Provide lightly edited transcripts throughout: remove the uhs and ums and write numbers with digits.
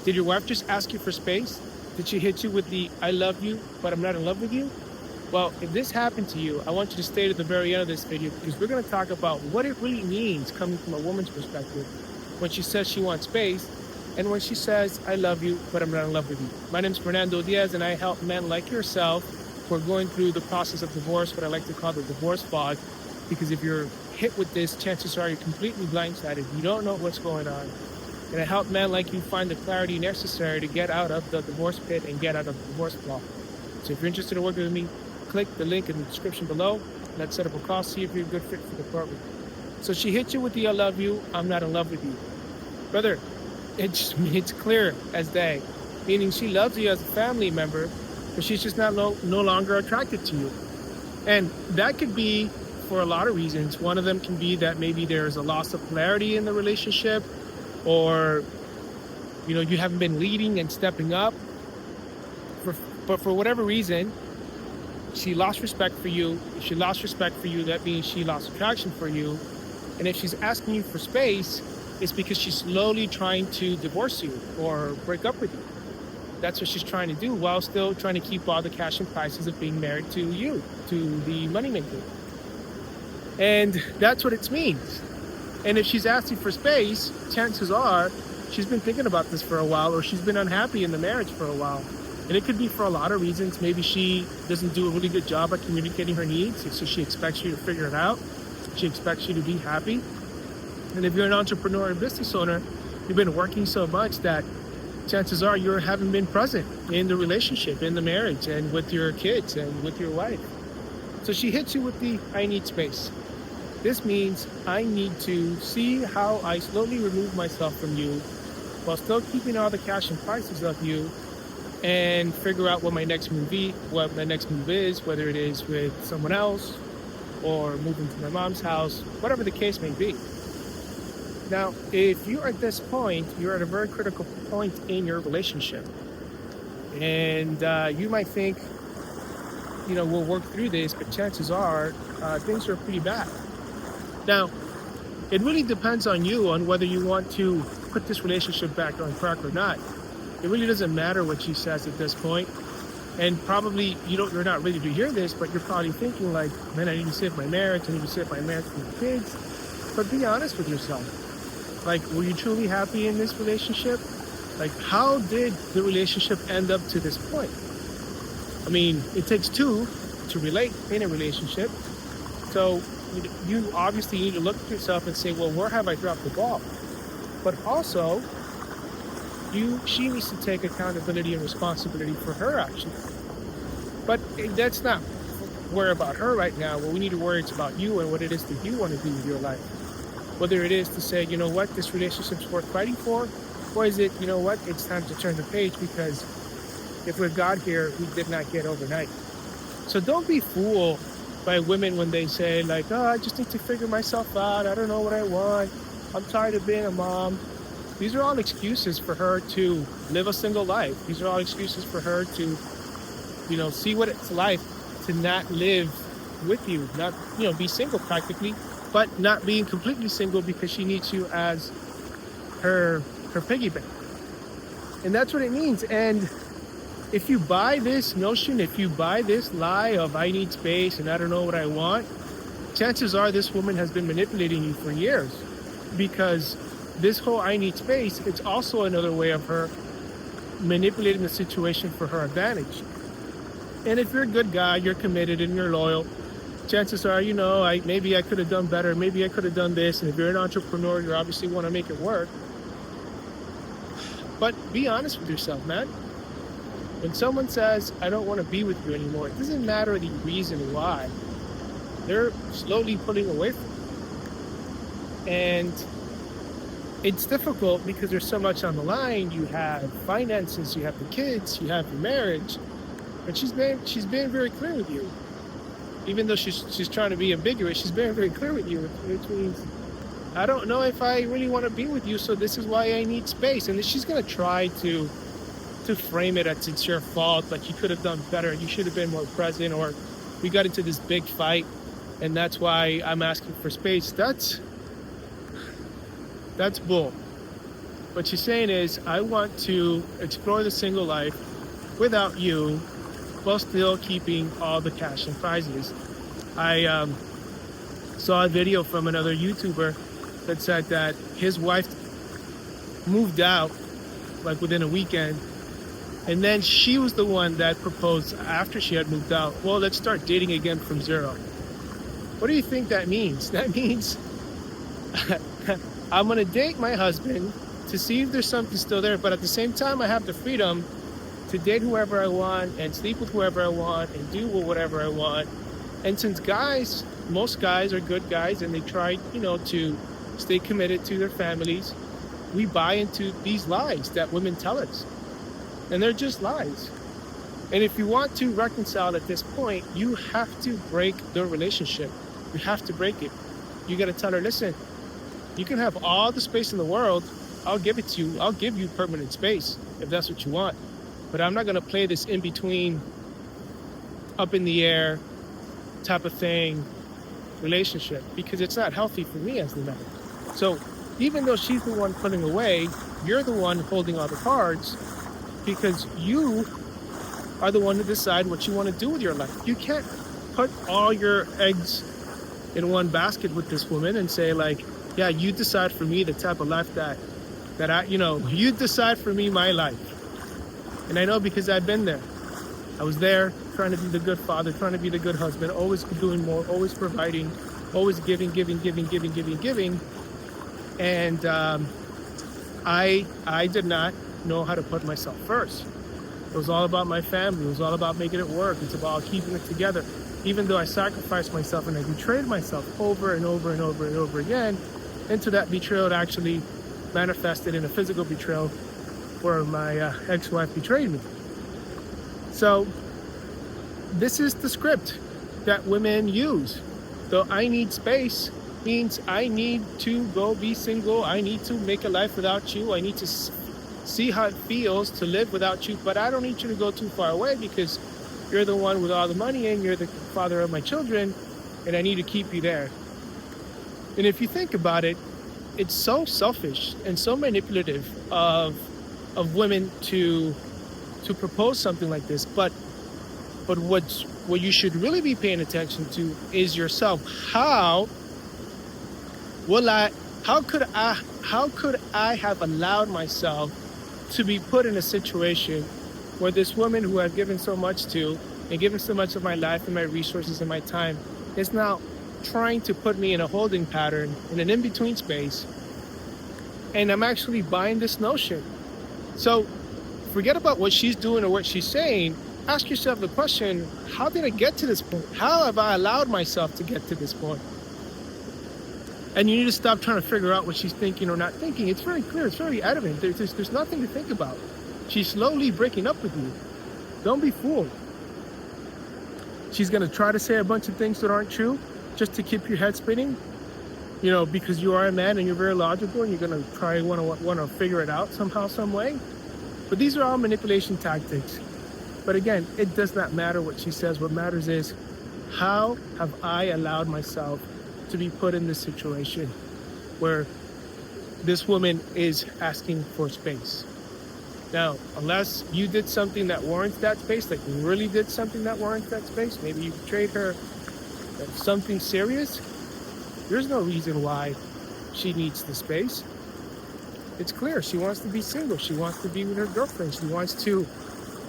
Did your wife just ask you for space? Did she hit you with the I love you, but I'm not in love with you? Well, if this happened to you, I want you to stay to the very end of this video because we're going to talk about what it really means coming from a woman's perspective when she says she wants space and when she says, I love you, but I'm not in love with you. My name is Fernando Diaz, and I help men like yourself who are going through the process of divorce, what I like to call the divorce fog, because if you're hit with this, chances are you're completely blindsided. You don't know what's going on. And I help men like you find the clarity necessary to get out of the divorce pit and get out of the divorce fog. So if you're interested in working with me, click the link in the description below. Let's set up a call, see if you're a good fit for the program. So she hit you with the I love you, I'm not in love with you. Brother, it's clear as day, meaning she loves you as a family member, but she's just no longer attracted to you. And that could be for a lot of reasons. One of them can be that maybe there's a loss of clarity in the relationship, or you haven't been leading and stepping up. But for whatever reason, she lost respect for you. If she lost respect for you, that means she lost attraction for you. And if she's asking you for space, it's because she's slowly trying to divorce you or break up with you. That's what she's trying to do, while still trying to keep all the cash and prices of being married to you, to the moneymaker. And that's what it means. And if she's asking for space, chances are she's been thinking about this for a while, or she's been unhappy in the marriage for a while. And it could be for a lot of reasons. Maybe she doesn't do a really good job at communicating her needs, so she expects you to figure it out. She expects you to be happy. And if you're an entrepreneur and business owner, you've been working so much that chances are you haven't been present in the relationship, in the marriage, and with your kids and with your wife. So she hits you with the I need space. This means I need to see how I slowly remove myself from you while still keeping all the cash and prices of you, and figure out what my next move is, whether it is with someone else or moving to my mom's house, whatever the case may be. Now, if you're at this point, you're at a very critical point in your relationship. And you might think, we'll work through this, but chances are things are pretty bad. Now, it really depends on you on whether you want to put this relationship back on track or not. It really doesn't matter what she says at this point. And probably you're not ready to hear this, but you're probably thinking like, man, I need to save my marriage. I need to save my marriage for my kids. But be honest with yourself. Like, were you truly happy in this relationship? Like, how did the relationship end up to this point? I mean, it takes two to relate in a relationship. So you obviously need to look at yourself and say, well, where have I dropped the ball? But also, she needs to take accountability and responsibility for her actions. But that's not worry about her right now. What we need to worry about you and what it is that you want to do with your life. Whether it is to say, you know what, this relationship's worth fighting for, or is it, you know what, it's time to turn the page, because if we've got here, we did not get overnight. So don't be fooled by women when they say like, oh, I just need to figure myself out. I don't know what I want. I'm tired of being a mom. These are all excuses for her to live a single life. These are all excuses for her to, see what it's like to not live with you, not, be single practically, but not being completely single because she needs you as her piggy bank. And that's what it means. And if you buy this notion, if you buy this lie of I need space and I don't know what I want, chances are this woman has been manipulating you for years, because this whole I need space, it's also another way of her manipulating the situation for her advantage. And if you're a good guy, you're committed and you're loyal, chances are, maybe I could have done better. Maybe I could have done this. And if you're an entrepreneur, you obviously want to make it work. But be honest with yourself, man. When someone says, I don't want to be with you anymore, it doesn't matter the reason why. They're slowly pulling away from you. And it's difficult because there's so much on the line. You have finances, you have the kids, you have your marriage. But she's been very clear with you. Even though she's trying to be ambiguous, she's been very clear with you, which means, I don't know if I really want to be with you, so this is why I need space. And then she's going to try to frame it as it's your fault, like you could have done better, you should have been more present, or we got into this big fight, and that's why I'm asking for space. That's bull. What she's saying is, I want to explore the single life without you while still keeping all the cash and prizes. I saw a video from another YouTuber that said that his wife moved out like within a weekend, and then she was the one that proposed after she had moved out. Well, let's start dating again from zero. What do you think that means? That means I'm gonna date my husband to see if there's something still there, but at the same time I have the freedom to date whoever I want and sleep with whoever I want and do whatever I want. And since most guys are good guys and they try, to stay committed to their families, we buy into these lies that women tell us. And they're just lies. And if you want to reconcile at this point, you have to break the relationship. You have to break it. You got to tell her, listen, you can have all the space in the world. I'll give it to you. I'll give you permanent space if that's what you want. But I'm not going to play this in between, up in the air type of thing relationship, because it's not healthy for me as the man. So even though she's the one putting away, you're the one holding all the cards, because you are the one to decide what you want to do with your life. You can't put all your eggs in one basket with this woman and say like, yeah, you decide for me the type of life that you decide for me my life. And I know because I've been there. I was there trying to be the good father, trying to be the good husband, always doing more, always providing, always giving. And I did not know how to put myself first. It was all about my family. It was all about making it work. It's about keeping it together. Even though I sacrificed myself and I betrayed myself over and over and over and over again, into that betrayal actually manifested in a physical betrayal where my ex-wife betrayed me. So this is the script that women use. So I need space means I need to go be single. I need to make a life without you. I need to see how it feels to live without you, but I don't need you to go too far away because you're the one with all the money and you're the father of my children, and I need to keep you there. And if you think about it, it's so selfish and so manipulative of women to propose something like this. But what you should really be paying attention to is yourself. How could I have allowed myself to be put in a situation where this woman who I've given so much to and given so much of my life and my resources and my time is now trying to put me in a holding pattern, in an in-between space, and I'm actually buying this notion. So forget about what she's doing or what she's saying. Ask yourself the question, how did I get to this point? How have I allowed myself to get to this point? And you need to stop trying to figure out what she's thinking or not thinking. It's very clear. It's very evident. There's nothing to think about. She's slowly breaking up with you. Don't be fooled. She's going to try to say a bunch of things that aren't true just to keep your head spinning, because you are a man and you're very logical and you're going to try want to figure it out somehow, some way. But these are all manipulation tactics. But again, it does not matter what she says. What matters is, how have I allowed myself to be put in this situation where this woman is asking for space? Now, unless you did something that warrants that space, like you really did something that warrants that space, maybe you betrayed her, something serious, there's no reason why she needs the space. It's clear. She wants to be single. She wants to be with her girlfriend. She wants to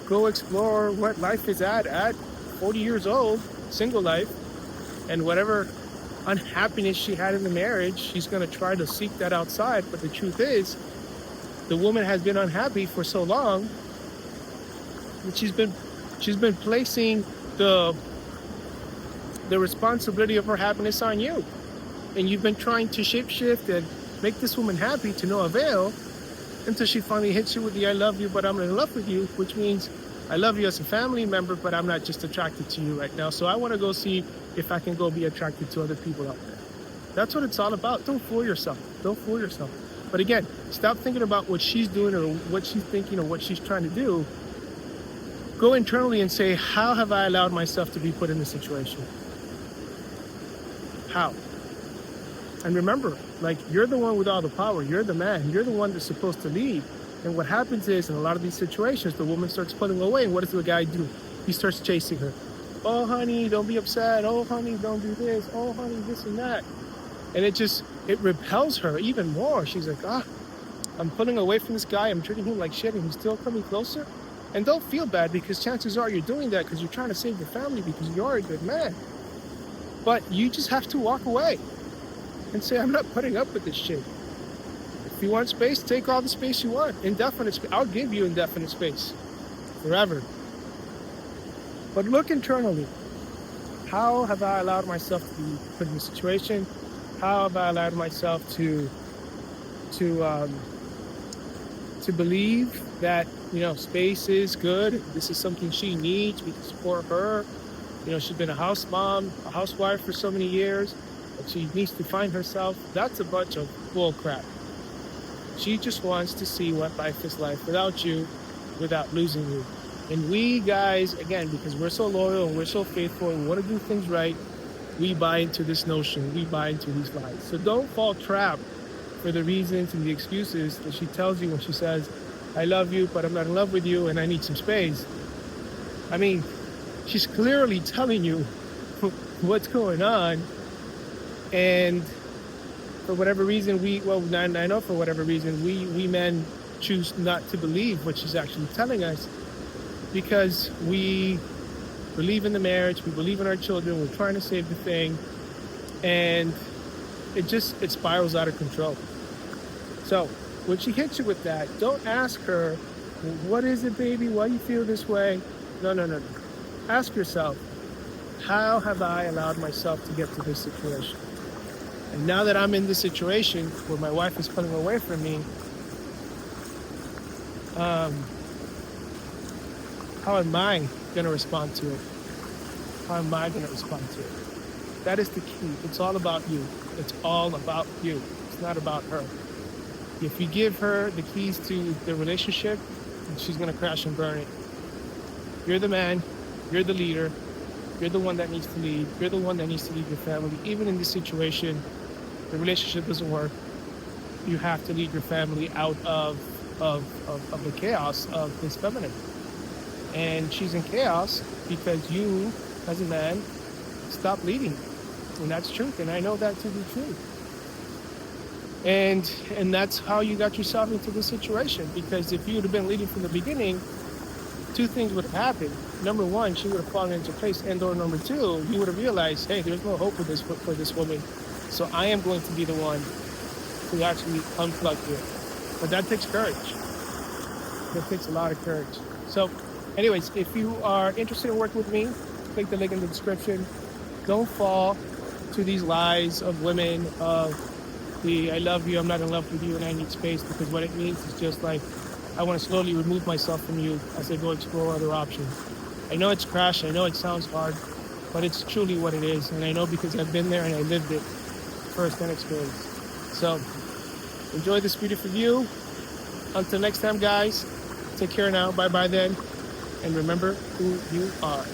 go explore what life is at 40 years old, single life, and whatever unhappiness she had in the marriage, she's going to try to seek that outside. But the truth is, the woman has been unhappy for so long that she's been placing the responsibility of her happiness on you. And you've been trying to shapeshift and make this woman happy to no avail until she finally hits you with the I love you, but I'm in love with you, which means I love you as a family member, but I'm not just attracted to you right now. So I want to go see if I can go be attracted to other people out there. That's what it's all about. Don't fool yourself. Don't fool yourself. But again, stop thinking about what she's doing or what she's thinking or what she's trying to do. Go internally and say, how have I allowed myself to be put in this situation? How? And remember, like, you're the one with all the power. You're the man. You're the one that's supposed to lead. And what happens is, in a lot of these situations, the woman starts pulling away. And what does the guy do? He starts chasing her. Oh, honey, don't be upset. Oh, honey, don't do this. Oh, honey, this and that. And it repels her even more. She's like, I'm pulling away from this guy. I'm treating him like shit, and he's still coming closer. And don't feel bad, because chances are you're doing that because you're trying to save your family, because you are a good man. But you just have to walk away and say, I'm not putting up with this shit. If you want space, take all the space you want. Indefinite space. I'll give you indefinite space. Forever. But look internally. How have I allowed myself to be put in this situation? How have I allowed myself to believe that, space is good. This is something she needs. We can support her. She's been a house mom, a housewife for so many years. But she needs to find herself. That's a bunch of bull crap. She just wants to see what life is like without you, without losing you. And we guys, again, because we're so loyal and we're so faithful and we want to do things right, we buy into this notion. We buy into these lies. So don't fall trapped for the reasons and the excuses that she tells you when she says, I love you, but I'm not in love with you, and I need some space. I mean, she's clearly telling you what's going on. And for whatever reason, I know for whatever reason, we men choose not to believe what she's actually telling us, because we believe in the marriage, we believe in our children, we're trying to save the thing, and it spirals out of control. So when she hits you with that, don't ask her, what is it, baby? Why you feel this way? No. Ask yourself, how have I allowed myself to get to this situation? And now that I'm in this situation where my wife is pulling away from me, how am I going to respond to it? How am I going to respond to it? That is the key. It's all about you. It's all about you. It's not about her. If you give her the keys to the relationship, she's going to crash and burn it. You're the man. You're the leader. You're the one that needs to lead. You're the one that needs to lead your family. Even in this situation, the relationship doesn't work. You have to lead your family out of the chaos of this feminine. And she's in chaos because you, as a man, stop leading. And that's truth. And I know that to be true. And that's how you got yourself into this situation. Because if you would have been leading from the beginning, two things would have happened. Number one, she would have fallen into place. And or number two, you would have realized, hey, there's no hope for this woman. So I am going to be the one to actually unplug here. But that takes courage. That takes a lot of courage. So anyways, if you are interested in working with me, click the link in the description. Don't fall to these lies of women, of the I love you, I'm not in love with you, and I need space, because what it means is just like, I want to slowly remove myself from you as I go explore other options. I know it's crash, I know it sounds hard, but it's truly what it is. And I know because I've been there and I lived it first-hand experience. So enjoy this beautiful view. Until next time, guys, take care now. Bye-bye then. And remember who you are.